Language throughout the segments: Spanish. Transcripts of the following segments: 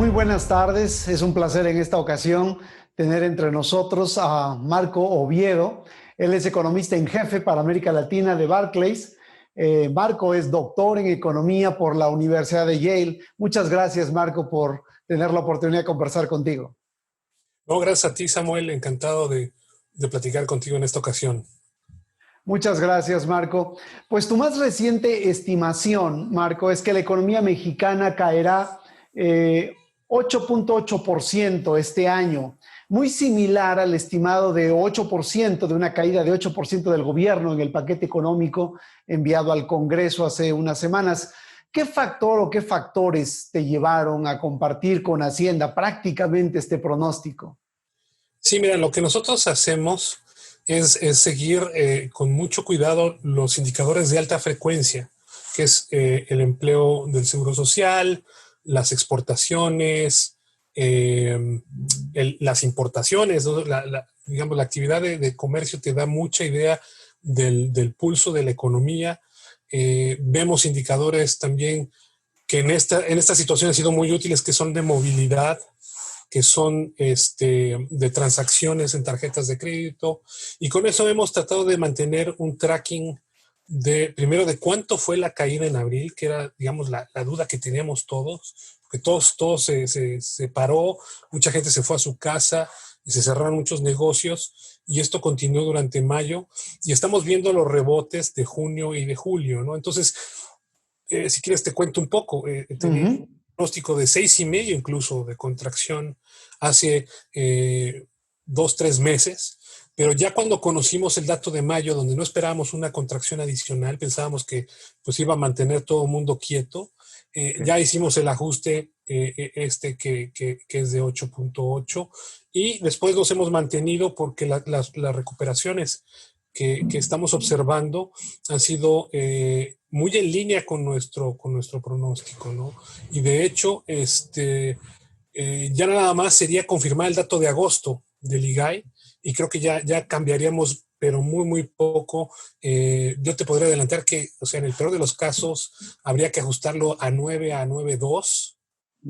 Muy buenas tardes. Es un placer en esta ocasión tener entre nosotros a Marco Oviedo. Él es economista en jefe para América Latina de Barclays. Marco es doctor en economía por la Universidad de Yale. Muchas gracias, Marco, por tener la oportunidad de conversar contigo. No, gracias a ti, Samuel. Encantado de platicar contigo en esta ocasión. Muchas gracias, Marco. Pues tu más reciente estimación, Marco, es que la economía mexicana caerá 8.8% este año, muy similar al estimado de 8%, de una caída de 8% del gobierno en el paquete económico enviado al Congreso hace unas semanas. ¿Qué factor o qué factores te llevaron a compartir con Hacienda prácticamente este pronóstico? Sí, mira, lo que nosotros hacemos es seguir con mucho cuidado los indicadores de alta frecuencia, que es el empleo del Seguro Social, las exportaciones, las importaciones, ¿no? Digamos, la actividad de comercio te da mucha idea del pulso de la economía. Vemos indicadores también que en esta situación han sido muy útiles, que son de movilidad, que son de transacciones en tarjetas de crédito. Y con eso hemos tratado de mantener un tracking primero de cuánto fue la caída en abril, que era, digamos, la duda que teníamos todos, que todo se paró, mucha gente se fue a su casa, y se cerraron muchos negocios, y esto continuó durante mayo, y estamos viendo los rebotes de junio y de julio, ¿no? Entonces, si quieres te cuento un poco. Tenía un pronóstico de 6,5 incluso de contracción hace 2, 3 meses, pero ya cuando conocimos el dato de mayo, donde no esperábamos una contracción adicional, pensábamos que pues iba a mantener todo el mundo quieto, ya hicimos el ajuste que es de 8.8, y después nos hemos mantenido porque las recuperaciones que estamos observando han sido muy en línea con nuestro pronóstico, ¿no? Y de hecho, ya nada más sería confirmar el dato de agosto del IGAI, y creo que ya cambiaríamos, pero muy, muy poco. Yo te podría adelantar que, o sea, en el peor de los casos, habría que ajustarlo a 9, a 9.2,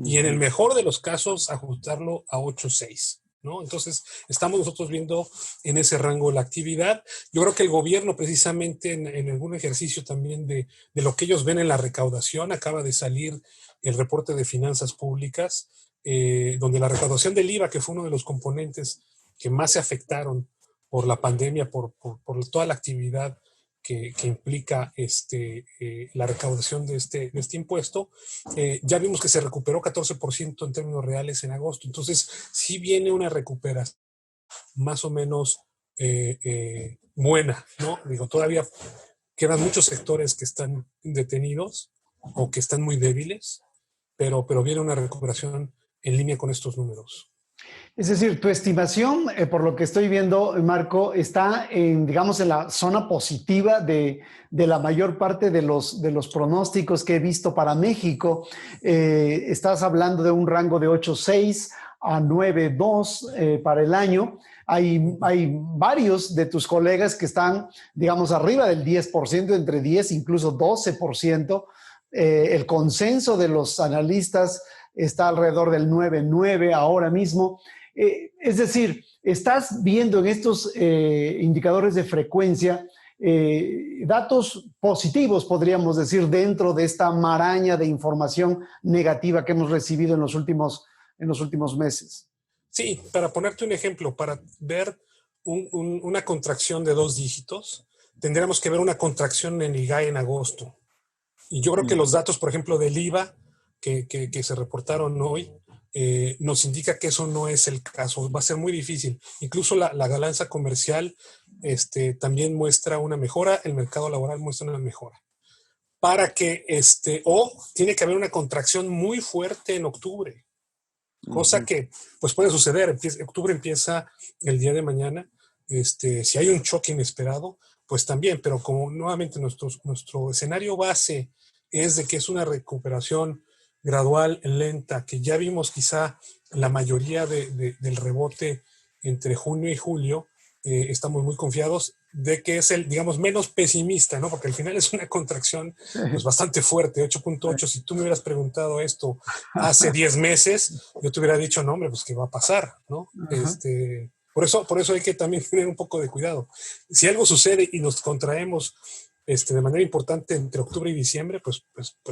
y en el mejor de los casos, ajustarlo a 8.6. ¿No? Entonces, estamos nosotros viendo en ese rango la actividad. Yo creo que el gobierno, precisamente en algún ejercicio también de lo que ellos ven en la recaudación, acaba de salir el reporte de finanzas públicas, donde la recaudación del IVA, que fue uno de los componentes que más se afectaron por la pandemia, por toda la actividad que implica la recaudación de este impuesto, ya vimos que se recuperó 14% en términos reales en agosto. Entonces, sí viene una recuperación más o menos buena, ¿no? Digo, todavía quedan muchos sectores que están detenidos o que están muy débiles, pero viene una recuperación en línea con estos números. Es decir, tu estimación, por lo que estoy viendo, Marco, está en, digamos, en la zona positiva de la mayor parte de los pronósticos que he visto para México. Estás hablando de un rango de 8.6 a 9.2 para el año. Hay varios de tus colegas que están, digamos, arriba del 10%, entre 10 incluso 12%. El consenso de los analistas está alrededor del 9.9 ahora mismo. Es decir, estás viendo en estos indicadores de frecuencia datos positivos, podríamos decir, dentro de esta maraña de información negativa que hemos recibido en los últimos meses. Sí, para ponerte un ejemplo, para ver una contracción de 2 dígitos, tendríamos que ver una contracción en IGAI en agosto. Y yo creo que los datos, por ejemplo, del IVA que se reportaron hoy, nos indica que eso no es el caso. Va a ser muy difícil. Incluso la balanza comercial también muestra una mejora, el mercado laboral muestra una mejora. Para que, o tiene que haber una contracción muy fuerte en octubre, cosa que pues puede suceder. Octubre empieza el día de mañana. Si hay un choque inesperado, pues también, pero como nuevamente nuestro escenario base es de que es una recuperación gradual, lenta, que ya vimos quizá la mayoría del rebote entre junio y julio, estamos muy confiados. de que es el, digamos, menos pesimista, ¿no? Porque al final es una contracción pues bastante fuerte, 8.8. Si tú me hubieras preguntado esto hace 10 meses, yo te hubiera dicho, no, hombre, pues ¿qué va a pasar, no? Por eso hay que también tener un poco de cuidado. Si algo sucede y nos contraemos de manera importante entre octubre y diciembre, pues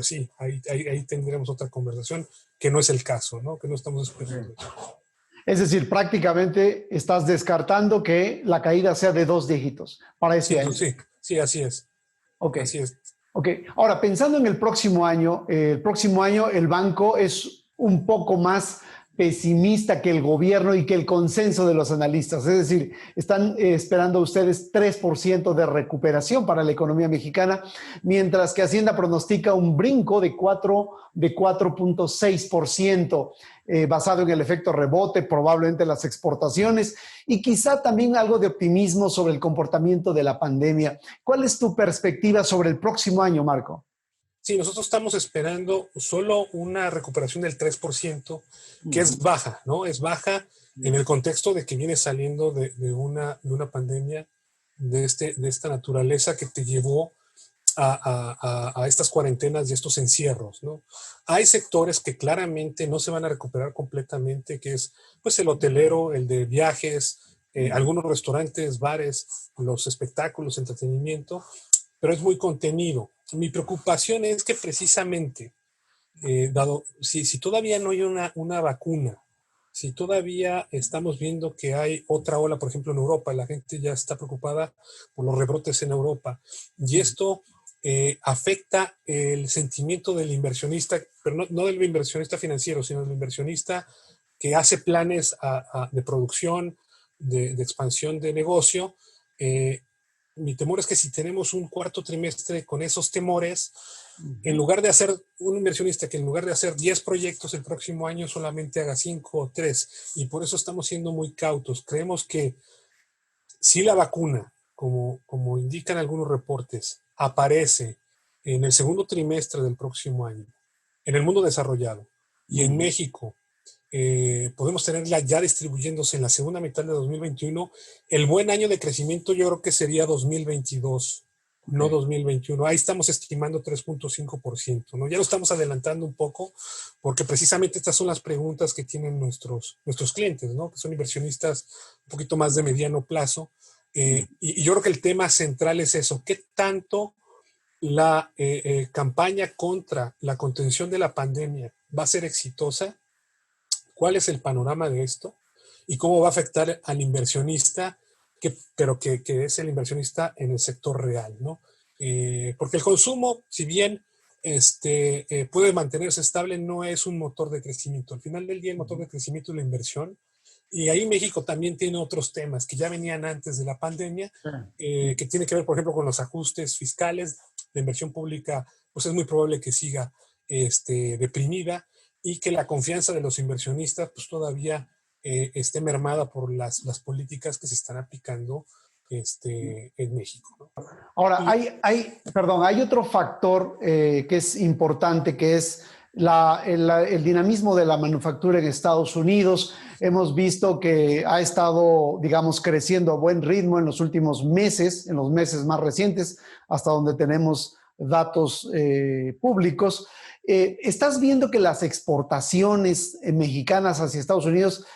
sí, ahí tendremos otra conversación, que no es el caso, ¿no? Que no estamos esperando eso. Es decir, prácticamente estás descartando que la caída sea de 2 dígitos para este Sí, año. sí, así es. Ok. Así es. Ok. Ahora, pensando en el próximo año el banco es un poco más pesimista que el gobierno y que el consenso de los analistas. Es decir, están esperando ustedes 3% de recuperación para la economía mexicana, mientras que Hacienda pronostica un brinco de 4.6%, basado en el efecto rebote, probablemente las exportaciones y quizá también algo de optimismo sobre el comportamiento de la pandemia. ¿Cuál es tu perspectiva sobre el próximo año, Marco? Sí, nosotros estamos esperando solo una recuperación del 3%, que es baja, ¿no? Es baja en el contexto de que viene saliendo de una pandemia de esta naturaleza que te llevó a estas cuarentenas y estos encierros, ¿no? Hay sectores que claramente no se van a recuperar completamente, que es pues el hotelero, el de viajes, algunos restaurantes, bares, los espectáculos, entretenimiento, pero es muy contenido. Mi preocupación es que precisamente, dado, si todavía no hay una vacuna, si todavía estamos viendo que hay otra ola, por ejemplo, en Europa, la gente ya está preocupada por los rebrotes en Europa, y esto afecta el sentimiento del inversionista, pero no del inversionista financiero, sino del inversionista que hace planes de producción, de expansión de negocio. Mi temor es que si tenemos un cuarto trimestre con esos temores, en lugar de hacer un inversionista que en lugar de hacer 10 proyectos el próximo año solamente haga 5 o 3, y por eso estamos siendo muy cautos. Creemos que si la vacuna, como indican algunos reportes, aparece en el segundo trimestre del próximo año, en el mundo desarrollado, y en México podemos tenerla ya distribuyéndose en la segunda mitad de 2021, el buen año de crecimiento yo creo que sería 2022, no 2021. Ahí estamos estimando 3.5%, ¿no? Ya lo estamos adelantando un poco, porque precisamente estas son las preguntas que tienen nuestros clientes, ¿no? Que son inversionistas un poquito más de mediano plazo. Y yo creo que el tema central es eso, ¿qué tanto la campaña contra la contención de la pandemia va a ser exitosa? ¿Cuál es el panorama de esto? ¿Y cómo va a afectar al inversionista, pero que es el inversionista en el sector real, ¿no? Porque el consumo, si bien puede mantenerse estable, no es un motor de crecimiento. Al final del día, el motor de crecimiento es la inversión. Y ahí México también tiene otros temas que ya venían antes de la pandemia, que tiene que ver, por ejemplo, con los ajustes fiscales. La inversión pública, pues es muy probable que siga deprimida, y que la confianza de los inversionistas pues todavía esté mermada por las políticas que se están aplicando en México, ¿no? Ahora, hay otro factor que es importante, que es el dinamismo de la manufactura en Estados Unidos. Hemos visto que ha estado, digamos, creciendo a buen ritmo en los últimos meses, en los meses más recientes, hasta donde tenemos datos públicos. ¿Estás viendo que las exportaciones mexicanas hacia Estados Unidos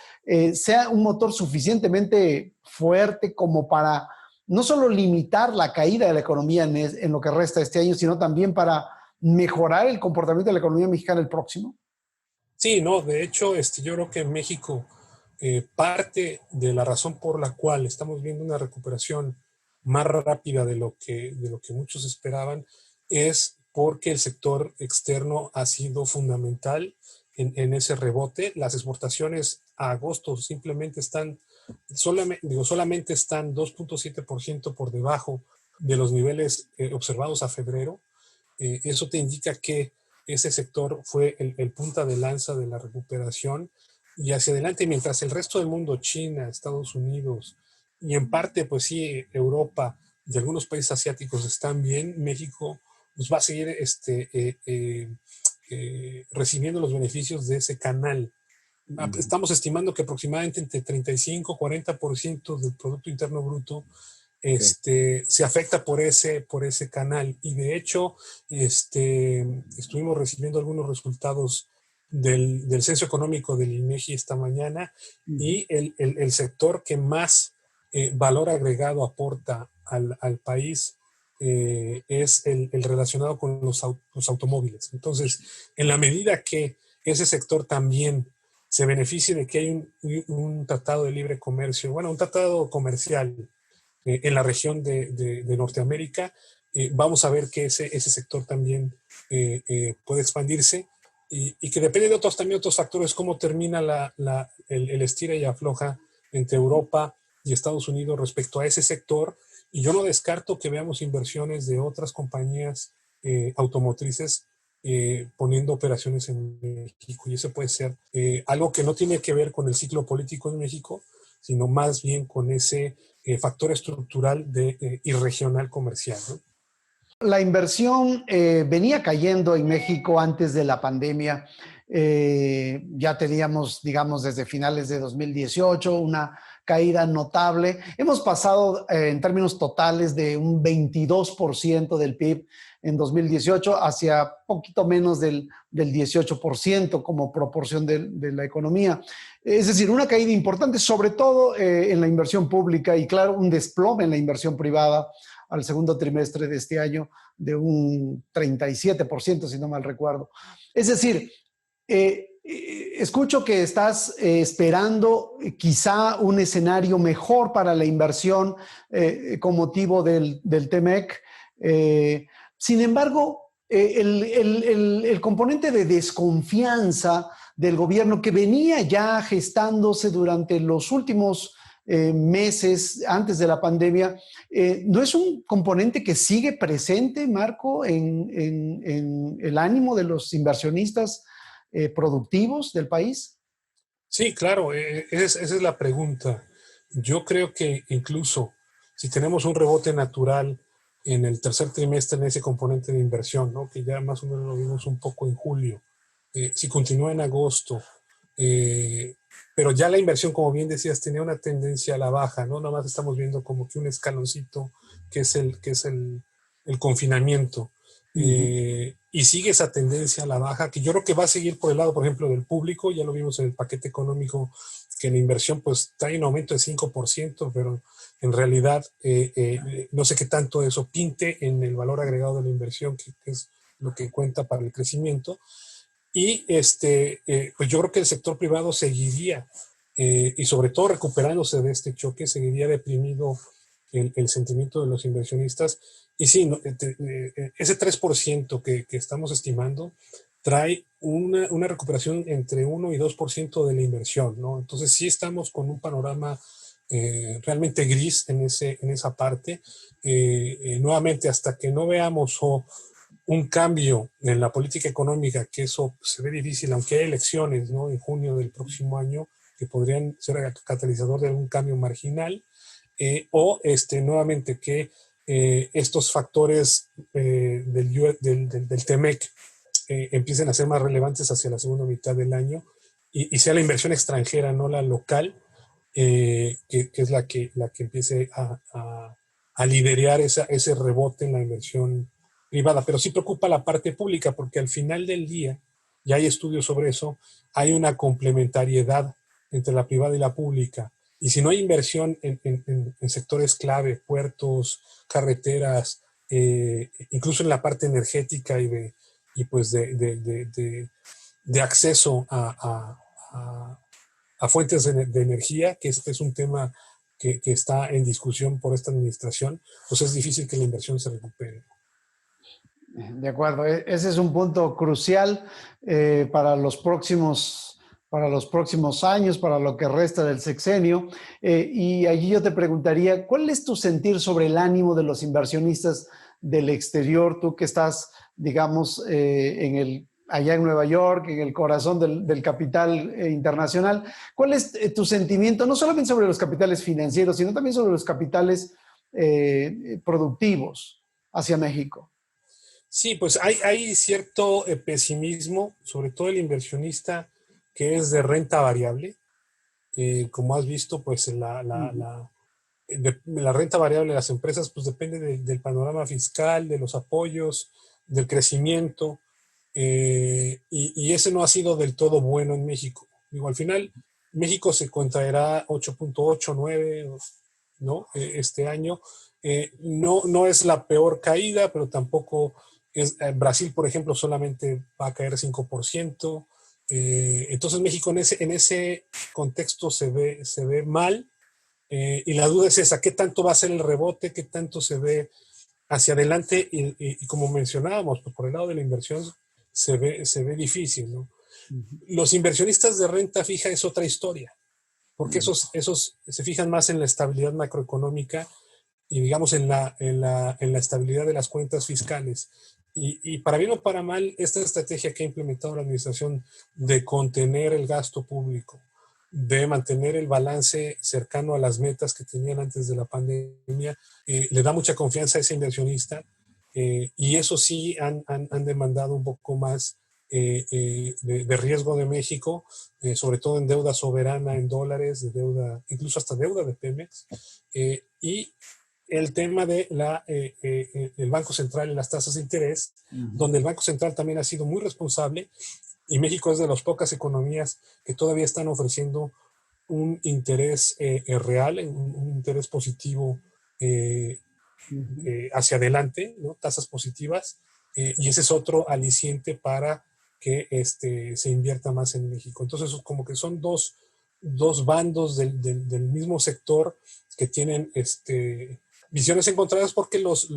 sea un motor suficientemente fuerte como para no solo limitar la caída de la economía en lo que resta de este año, sino también para mejorar el comportamiento de la economía mexicana el próximo? Sí, no, de hecho, yo creo que en México parte de la razón por la cual estamos viendo una recuperación más rápida de lo que muchos esperaban es porque el sector externo ha sido fundamental en ese rebote. Las exportaciones a agosto simplemente están, solamente están 2.7% por debajo de los niveles observados a febrero. Eso te indica que ese sector fue el punta de lanza de la recuperación, y hacia adelante, mientras el resto del mundo, China, Estados Unidos y en parte, pues sí, Europa y algunos países asiáticos están bien, México pues, va a seguir recibiendo los beneficios de ese canal. Estamos estimando que aproximadamente entre 35 y 40% del Producto Interno Bruto Sí. se afecta por ese canal. Y de hecho, estuvimos recibiendo algunos resultados del censo económico del INEGI esta mañana, Ujú. y el sector que más valor agregado aporta al país es el relacionado con los automóviles. Entonces, en la medida que ese sector también se beneficie de que hay un tratado de libre comercio, bueno, un tratado comercial en la región de Norteamérica, vamos a ver que ese sector también puede expandirse, y que depende de también otros factores, cómo termina el estira y afloja entre Europa y Estados Unidos respecto a ese sector. Y yo no descarto que veamos inversiones de otras compañías automotrices poniendo operaciones en México. Y eso puede ser algo que no tiene que ver con el ciclo político en México, sino más bien con ese factor estructural y regional comercial, ¿no? La inversión venía cayendo en México antes de la pandemia. Ya teníamos, digamos, desde finales de 2018 una caída notable. Hemos pasado en términos totales de un 22% del PIB en 2018 hacia poquito menos del 18% como proporción de la economía. Es decir, una caída importante, sobre todo en la inversión pública y, claro, un desplome en la inversión privada al segundo trimestre de este año de un 37%, si no mal recuerdo. Es decir, escucho que estás esperando quizá un escenario mejor para la inversión con motivo del TEMEC. Sin embargo, el componente de desconfianza del gobierno que venía ya gestándose durante los últimos meses antes de la pandemia, ¿no es un componente que sigue presente, Marco, en el ánimo de los inversionistas productivos del país? Sí, claro, esa es la pregunta. Yo creo que incluso si tenemos un rebote natural en el tercer trimestre en ese componente de inversión, ¿no? Que ya más o menos lo vimos un poco en julio, si continúa en agosto, eh, pero ya la inversión, como bien decías, tenía una tendencia a la baja, ¿no? Nada más estamos viendo como que un escaloncito que es el confinamiento. Uh -huh. Y sigue esa tendencia a la baja, que yo creo que va a seguir por el lado, por ejemplo, del público. Ya lo vimos en el paquete económico, que la inversión pues trae un aumento de 5%, pero en realidad no sé qué tanto eso pinte en el valor agregado de la inversión, que es lo que cuenta para el crecimiento. Y pues yo creo que el sector privado seguiría, y sobre todo recuperándose de este choque, seguiría deprimido el sentimiento de los inversionistas. Y sí, no, ese 3% que estamos estimando trae una recuperación entre 1 y 2% de la inversión, ¿no? Entonces sí estamos con un panorama realmente gris en esa parte. Nuevamente, hasta que no veamos un cambio en la política económica, que eso se ve difícil, aunque hay elecciones, ¿no? En junio del próximo año, que podrían ser catalizador de algún cambio marginal, o nuevamente que estos factores del TEMEC empiecen a ser más relevantes hacia la segunda mitad del año, y sea la inversión extranjera, no la local, que es la que empiece a liderar ese rebote en la inversión privada. Pero sí preocupa la parte pública, porque al final del día, ya hay estudios sobre eso, hay una complementariedad entre la privada y la pública. Y si no hay inversión en sectores clave, puertos, carreteras, incluso en la parte energética y pues de acceso a fuentes de energía, que es un tema que está en discusión por esta administración, pues es difícil que la inversión se recupere. De acuerdo, ese es un punto crucial para los próximos años, para lo que resta del sexenio. Y allí yo te preguntaría, ¿cuál es tu sentir sobre el ánimo de los inversionistas del exterior? Tú que estás, digamos, allá en Nueva York, en el corazón del capital internacional. ¿Cuál es tu sentimiento, no solamente sobre los capitales financieros, sino también sobre los capitales productivos hacia México? Sí, pues hay cierto pesimismo, sobre todo el inversionista que es de renta variable. Como has visto, pues Uh -huh. la renta variable de las empresas, pues depende del panorama fiscal, de los apoyos, del crecimiento, y ese no ha sido del todo bueno en México. Digo, al final, México se contraerá 8.8, 9, ¿no? Este año. No es la peor caída, pero tampoco es, Brasil, por ejemplo, solamente va a caer 5%. Entonces México en ese contexto se ve mal, y la duda es esa: ¿qué tanto va a ser el rebote? ¿Qué tanto se ve hacia adelante? Y como mencionábamos, pues por el lado de la inversión se ve difícil, ¿no? Los inversionistas de renta fija es otra historia, porque esos se fijan más en la estabilidad macroeconómica y, digamos, en la estabilidad de las cuentas fiscales. Y para bien o para mal, esta estrategia que ha implementado la administración de contener el gasto público, de mantener el balance cercano a las metas que tenían antes de la pandemia, le da mucha confianza a ese inversionista, y eso sí han demandado un poco más de riesgo de México, sobre todo en deuda soberana, en dólares, de deuda, incluso hasta deuda de Pemex, y el tema de el Banco Central y las tasas de interés, donde el Banco Central también ha sido muy responsable, y México es de las pocas economías que todavía están ofreciendo un interés real, un interés positivo hacia adelante, ¿no? Tasas positivas, y ese es otro aliciente para que se invierta más en México. Entonces, como que son dos bandos del mismo sector que tienen visiones encontradas, porque los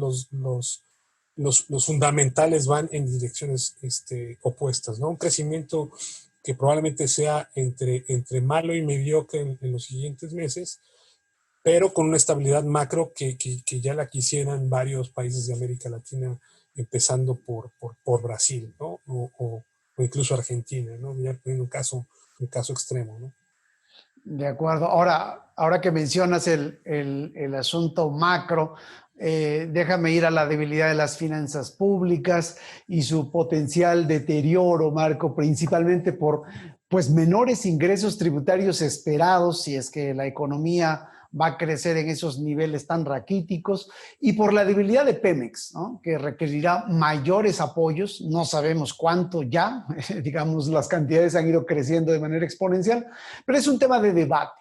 fundamentales van en direcciones opuestas, ¿no? Un crecimiento que probablemente sea entre malo y mediocre en los siguientes meses, pero con una estabilidad macro que ya la quisieran varios países de América Latina, empezando por Brasil, ¿no? O incluso Argentina, ¿no? Ya en un caso extremo, ¿no? De acuerdo. Ahora que mencionas el asunto macro, déjame ir a la debilidad de las finanzas públicas y su potencial deterioro, Marco, principalmente por pues menores ingresos tributarios esperados, si es que la economía va a crecer en esos niveles tan raquíticos, y por la debilidad de Pemex, ¿no? Que requerirá mayores apoyos. No sabemos cuánto ya, digamos, las cantidades han ido creciendo de manera exponencial, pero es un tema de debate.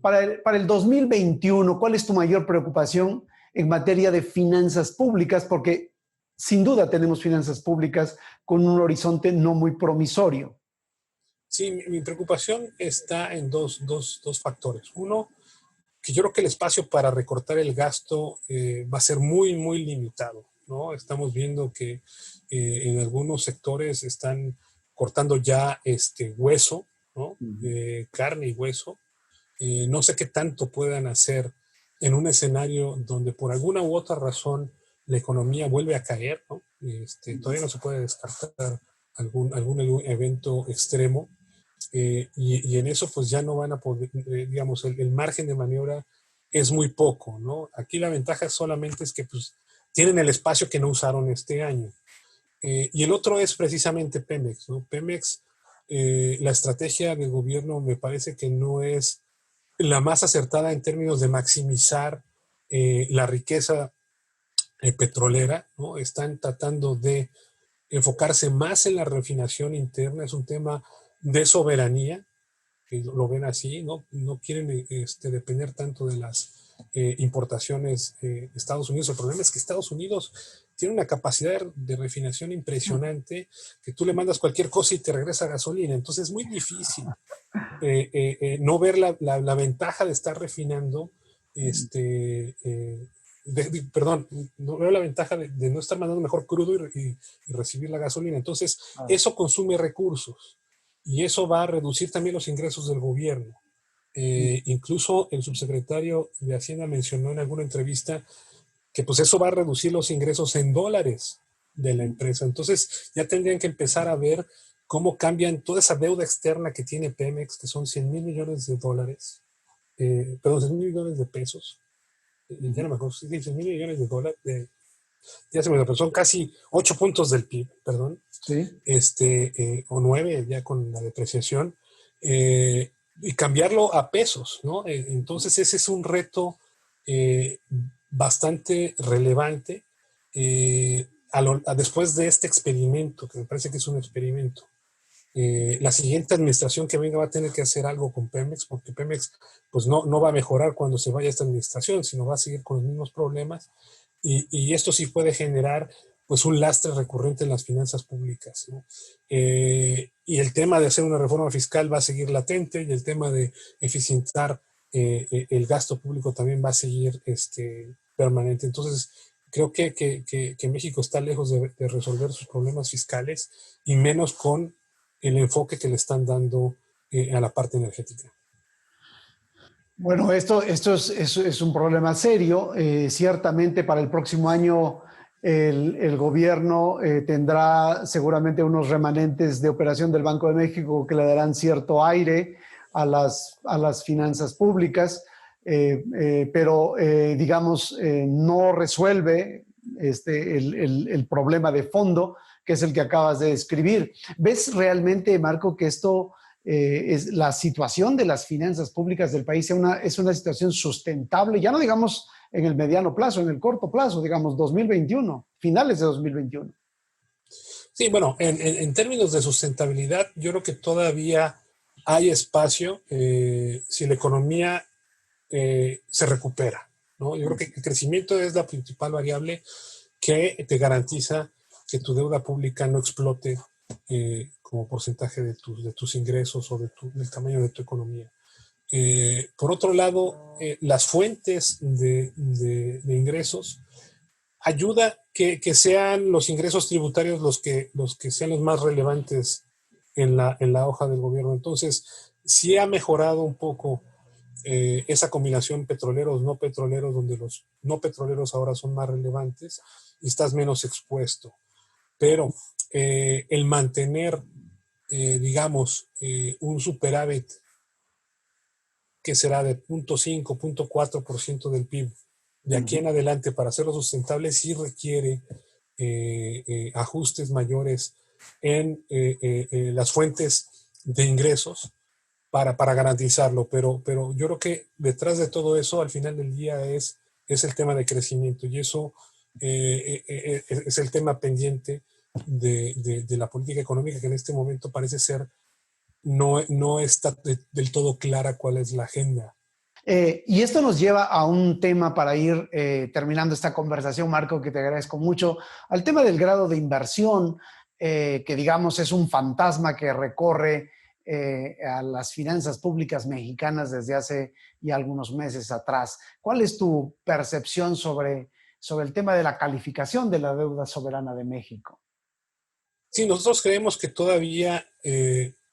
Para el 2021, ¿cuál es tu mayor preocupación en materia de finanzas públicas? Porque sin duda tenemos finanzas públicas con un horizonte no muy promisorio. Sí, mi preocupación está en dos factores. Uno, que yo creo que el espacio para recortar el gasto va a ser muy, muy limitado, ¿no? Estamos viendo que en algunos sectores están cortando ya hueso, ¿no? Carne y hueso. No sé qué tanto puedan hacer en un escenario donde por alguna u otra razón la economía vuelve a caer, ¿no? Todavía no se puede descartar algún evento extremo, y en eso pues ya no van a poder, digamos, el margen de maniobra es muy poco, ¿no? Aquí la ventaja solamente es que pues tienen el espacio que no usaron este año. Y el otro es precisamente Pemex, ¿no? Pemex, la estrategia del gobierno me parece que no es la más acertada en términos de maximizar la riqueza petrolera, ¿no? Están tratando de enfocarse más en la refinación interna. Es un tema de soberanía, que lo ven así, ¿no? No quieren depender tanto de las importaciones de Estados Unidos. El problema es que Estados Unidos tiene una capacidad de refinación impresionante, que tú le mandas cualquier cosa y te regresa gasolina. Entonces es muy difícil no ver la ventaja de estar refinando, perdón, no veo la ventaja de no estar mandando mejor crudo y recibir la gasolina. Entonces, eso consume recursos, y eso va a reducir también los ingresos del gobierno. Incluso el subsecretario de Hacienda mencionó en alguna entrevista que pues eso va a reducir los ingresos en dólares de la empresa. Entonces ya tendrían que empezar a ver cómo cambian toda esa deuda externa que tiene Pemex, que son 100 mil millones de dólares, perdón, 100 mil millones de pesos, ya no me acuerdo, 100 mil millones de dólares, ya se me olvidó, pero son casi 8 puntos del PIB, perdón, Sí. O 9 ya con la depreciación, y cambiarlo a pesos, ¿no? Entonces ese es un reto eh, bastante relevante después de este experimento, que me parece que es un experimento. La siguiente administración que venga va a tener que hacer algo con Pemex, porque Pemex pues no va a mejorar cuando se vaya esta administración, sino va a seguir con los mismos problemas y esto sí puede generar pues un lastre recurrente en las finanzas públicas, ¿no? Y el tema de hacer una reforma fiscal va a seguir latente y el tema de eficientar el gasto público también va a seguir permanente. Entonces, creo que México está lejos de resolver sus problemas fiscales y menos con el enfoque que le están dando a la parte energética. Bueno, esto es un problema serio. Ciertamente para el próximo año el gobierno tendrá seguramente unos remanentes de operación del Banco de México que le darán cierto aire a las finanzas públicas, pero digamos, no resuelve el problema de fondo, que es el que acabas de describir. ¿Ves realmente, Marco, que esto es la situación de las finanzas públicas del país es una situación sustentable, ya no digamos en el mediano plazo, en el corto plazo, digamos 2021, finales de 2021? Sí, bueno, en términos de sustentabilidad, yo creo que todavía hay espacio si la economía se recupera, ¿no? Yo creo que el crecimiento es la principal variable que te garantiza que tu deuda pública no explote como porcentaje de tus ingresos o del tamaño de tu economía. Por otro lado, las fuentes de ingresos ayuda que sean los ingresos tributarios los que sean los más relevantes en la hoja del gobierno. Entonces, sí ha mejorado un poco esa combinación petroleros-no petroleros, donde los no petroleros ahora son más relevantes y estás menos expuesto. Pero el mantener, digamos, un superávit que será de 0.5, 0.4% del PIB, de aquí en adelante para hacerlo sustentable sí requiere ajustes mayores en las fuentes de ingresos para garantizarlo, pero yo creo que detrás de todo eso, al final del día, es el tema de crecimiento y eso es el tema pendiente de la política económica que en este momento parece ser no está del todo clara cuál es la agenda. Y esto nos lleva a un tema para ir terminando esta conversación, Marco, que te agradezco mucho, al tema del grado de inversión, que digamos es un fantasma que recorre a las finanzas públicas mexicanas desde hace ya algunos meses atrás. ¿Cuál es tu percepción sobre el tema de la calificación de la deuda soberana de México? Sí, nosotros creemos que todavía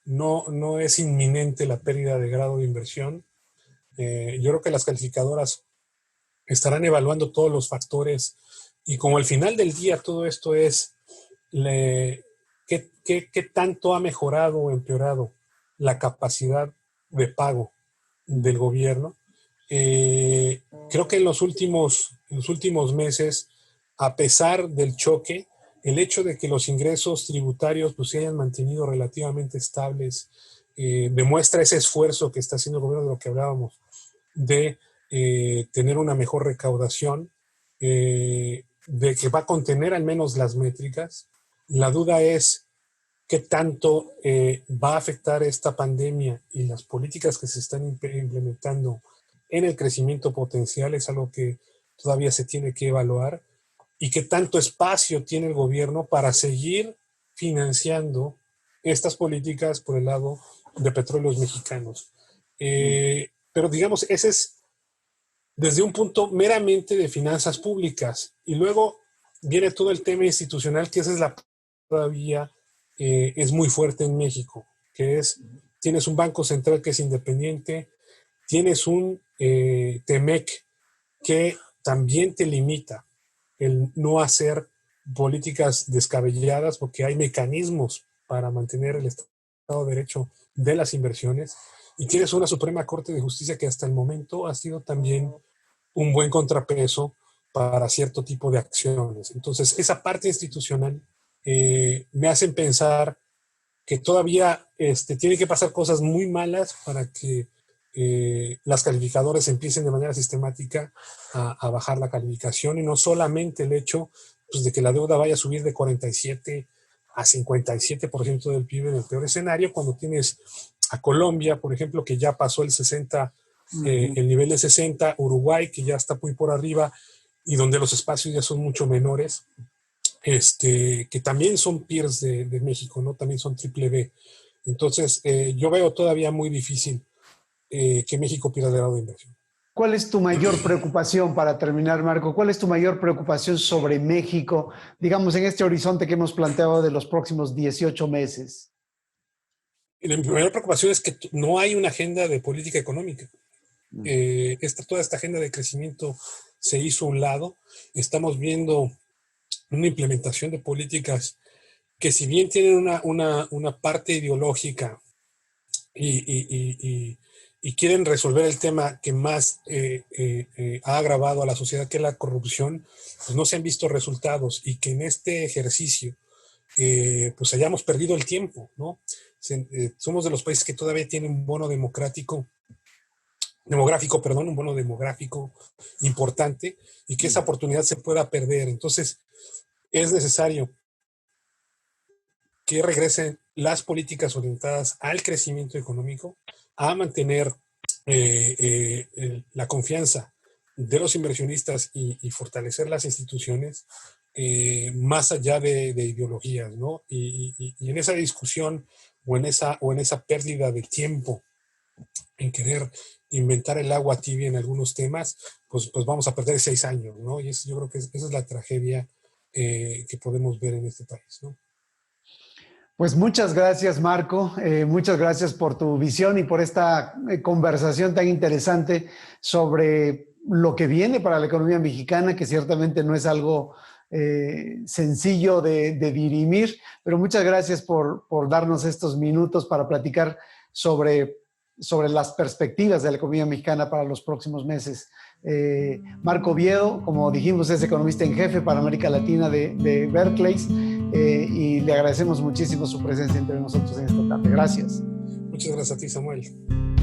no es inminente la pérdida de grado de inversión. Yo creo que las calificadoras estarán evaluando todos los factores y como al final del día todo esto es qué tanto ha mejorado o empeorado la capacidad de pago del gobierno. Creo que en los últimos meses, a pesar del choque, el hecho de que los ingresos tributarios pues, se hayan mantenido relativamente estables demuestra ese esfuerzo que está haciendo el gobierno de lo que hablábamos, de tener una mejor recaudación, de que va a contener al menos las métricas. La duda es qué tanto va a afectar esta pandemia y las políticas que se están implementando en el crecimiento potencial, es algo que todavía se tiene que evaluar, y qué tanto espacio tiene el gobierno para seguir financiando estas políticas por el lado de petróleos mexicanos. Pero digamos, ese es desde un punto meramente de finanzas públicas. Y luego viene todo el tema institucional, que esa es la todavía es muy fuerte en México, que es, tienes un banco central que es independiente, tienes un TEMEC que también te limita el no hacer políticas descabelladas porque hay mecanismos para mantener el Estado de Derecho de las inversiones. Y tienes una Suprema Corte de Justicia que hasta el momento ha sido también un buen contrapeso para cierto tipo de acciones. Entonces, esa parte institucional me hacen pensar que todavía tiene que pasar cosas muy malas para que las calificadoras empiecen de manera sistemática a bajar la calificación, y no solamente el hecho pues, de que la deuda vaya a subir de 47 a 57% del PIB en el peor escenario, cuando tienes a Colombia, por ejemplo, que ya pasó el 60, el nivel de 60, Uruguay, que ya está muy por arriba, y donde los espacios ya son mucho menores, que también son peers de México, ¿no? También son triple B. Entonces, yo veo todavía muy difícil que México pierda el grado de inversión. ¿Cuál es tu mayor preocupación para terminar, Marco? ¿Cuál es tu mayor preocupación sobre México, digamos, en este horizonte que hemos planteado de los próximos 18 meses? Mi primera preocupación es que no hay una agenda de política económica. Toda esta agenda de crecimiento se hizo a un lado. Estamos viendo una implementación de políticas que, si bien tienen una parte ideológica y quieren resolver el tema que más ha agravado a la sociedad, que es la corrupción, pues no se han visto resultados, y que en este ejercicio pues hayamos perdido el tiempo, ¿no? Somos de los países que todavía tienen un bono demográfico, un bono demográfico importante, y que esa oportunidad se pueda perder. Entonces, es necesario que regresen las políticas orientadas al crecimiento económico, a mantener la confianza de los inversionistas y fortalecer las instituciones, más allá de ideologías, ¿no? Y en esa discusión o en esa pérdida de tiempo en querer inventar el agua tibia en algunos temas, pues vamos a perder 6 años, ¿no? Y yo creo que esa es la tragedia que podemos ver en este país, ¿no? Pues muchas gracias, Marco. Muchas gracias por tu visión y por esta conversación tan interesante sobre lo que viene para la economía mexicana, que ciertamente no es algo sencillo de dirimir, pero muchas gracias por darnos estos minutos para platicar sobre las perspectivas de la economía mexicana para los próximos meses. Marco Oviedo, como dijimos, es economista en jefe para América Latina de Berkeley, y le agradecemos muchísimo su presencia entre nosotros en esta tarde. Gracias. Muchas gracias a ti, Samuel.